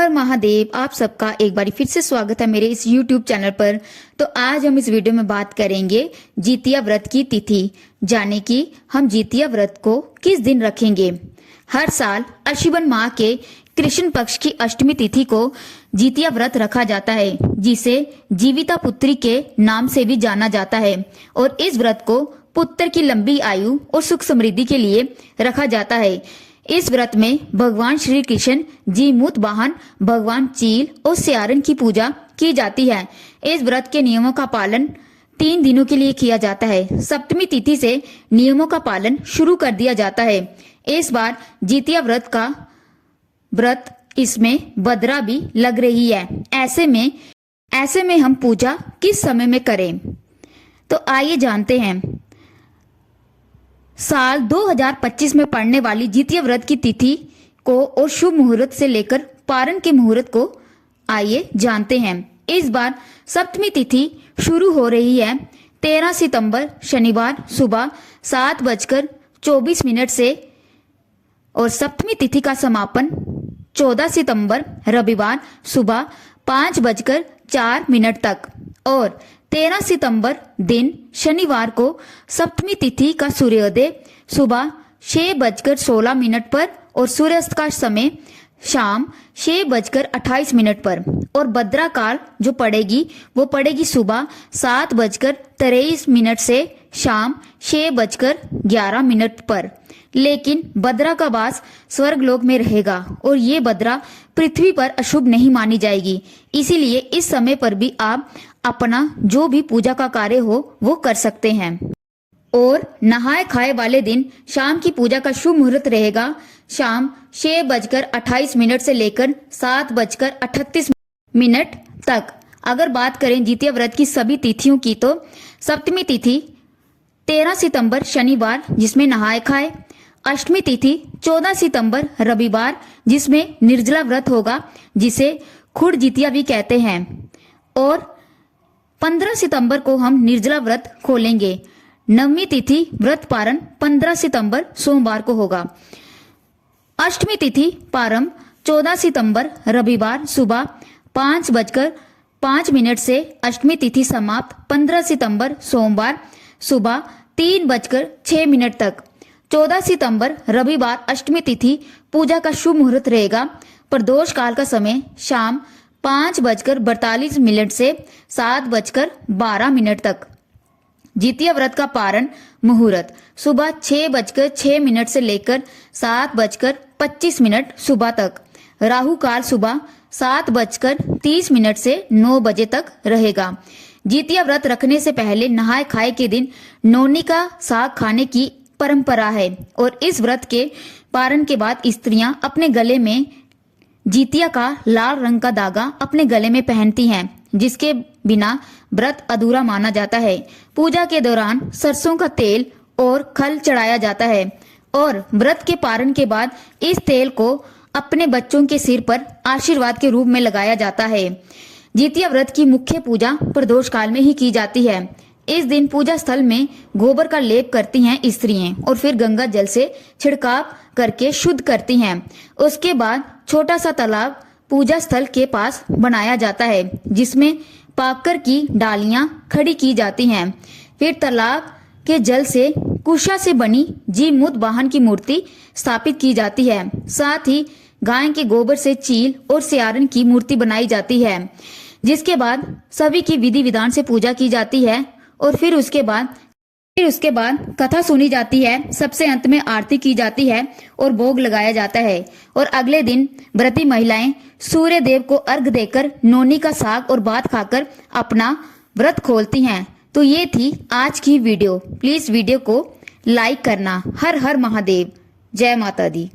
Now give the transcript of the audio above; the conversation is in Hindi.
हर महादेव। आप सबका एक बार फिर से स्वागत है मेरे इस YouTube चैनल पर। तो आज हम इस वीडियो में बात करेंगे जितिया व्रत की तिथि, जाने कि हम जितिया व्रत को किस दिन रखेंगे। हर साल अश्विन माह के कृष्ण पक्ष की अष्टमी तिथि को जितिया व्रत रखा जाता है, जिसे जीविता पुत्री के नाम से भी जाना जाता है। और इस व्रत को पुत्र की लंबी आयु और सुख समृद्धि के लिए रखा जाता है। इस व्रत में भगवान श्री कृष्ण जीमूत वाहन भगवान चील और स्यारण की पूजा की जाती है। इस व्रत के नियमों का पालन 3 दिनों के लिए किया जाता है। सप्तमी तिथि से नियमों का पालन शुरू कर दिया जाता है। इस बार जितिया व्रत इसमें बद्रा भी लग रही है। ऐसे में हम पूजा किस समय में करें, तो आइए जानते हैं। साल 2025 में पड़ने वाली जितिया व्रत की तिथि को और शुभ मुहूर्त से लेकर पारण के मुहूर्त को आइए जानते हैं। इस बार सप्तमी तिथि शुरू हो रही है 13 सितंबर शनिवार सुबह 7:24 से और सप्तमी तिथि का समापन 14 सितंबर रविवार सुबह 5:04 तक और 13 सितंबर दिन शनिवार को सप्तमी तिथि का सूर्योदय सुबह 6:16 पर और सूर्यास्त का समय शाम 6:28 पर और भद्रा काल जो पड़ेगी वो पड़ेगी सुबह 7:23 से शाम 6:11 पर। लेकिन भद्रा का वास स्वर्गलोक में रहेगा और ये भद्रा पृथ्वी पर अशुभ नहीं मानी जाएगी। इसीलिए इस समय पर भी आप अपना जो भी पूजा का कार्य हो वो कर सकते हैं। और नहाए खाए वाले दिन शाम की पूजा का शुभ मुहूर्त रहेगा शाम 6:28 से लेकर 7:38 तक। अगर बात करें जितिया व्रत की सभी तिथियों की, तो सप्तमी तिथि 13 सितंबर शनिवार जिसमें नहाए खाए, अष्टमी तिथि 14 सितंबर रविवार जिसमें निर्जला व्रत होगा जिसे खुड़ जितिया भी कहते हैं, और 15 सितंबर को हम निर्जला व्रत खोलेंगे। नवमी तिथि व्रत पारण 15 सितंबर सोमवार को होगा। अष्टमी तिथि पारंभ 14 सितंबर रविवार सुबह 5:05 से अष्टमी तिथि समाप्त 15 सितंबर सोमवार सुबह 3:06 तक। 14 सितंबर रविवार अष्टमी तिथि पूजा का शुभ मुहूर्त रहेगा। प्रदोष काल का समय शाम 5:42 से 7:12 तक। जितिया व्रत का पारण मुहूर्त सुबह 6:06 से लेकर 7:25 सुबह तक। राहु काल सुबह 7:30 से 9 बजे तक रहेगा। जितिया व्रत रखने से पहले नहाए खाए के दिन नौनी का साग खाने की परंपरा है और इस व्रत के पारण के बाद स्त्रियां अपने गले में जितिया का लाल रंग का धागा अपने गले में पहनती हैं, जिसके बिना व्रत अधूरा माना जाता है। पूजा के दौरान सरसों का तेल और खल चढ़ाया जाता है और व्रत के पारण के बाद इस तेल को अपने बच्चों के सिर पर आशीर्वाद के रूप में लगाया जाता है। जितिया व्रत की मुख्य पूजा प्रदोष काल में ही की जाती है। इस दिन पूजा स्थल में गोबर का लेप करती हैं स्त्रियां और फिर गंगा जल से छिड़काव करके शुद्ध करती हैं। उसके बाद छोटा सा तालाब पूजा स्थल के पास बनाया जाता है जिसमें पाकर की डालियां खड़ी की जाती हैं। फिर तालाब के जल से कुशा से बनी जीमूत वाहन की मूर्ति स्थापित की जाती है। साथ ही गाय के गोबर से चील और स्यारण की मूर्ति बनाई जाती है, जिसके बाद सभी की विधि विधान से पूजा की जाती है और फिर उसके बाद कथा सुनी जाती है। सबसे अंत में आरती की जाती है और भोग लगाया जाता है। और अगले दिन व्रती महिलाएं सूर्य देव को अर्घ देकर नौनी का साग और भात खाकर अपना व्रत खोलती हैं। तो ये थी आज की वीडियो। प्लीज वीडियो को लाइक करना। हर हर महादेव। जय माता दी।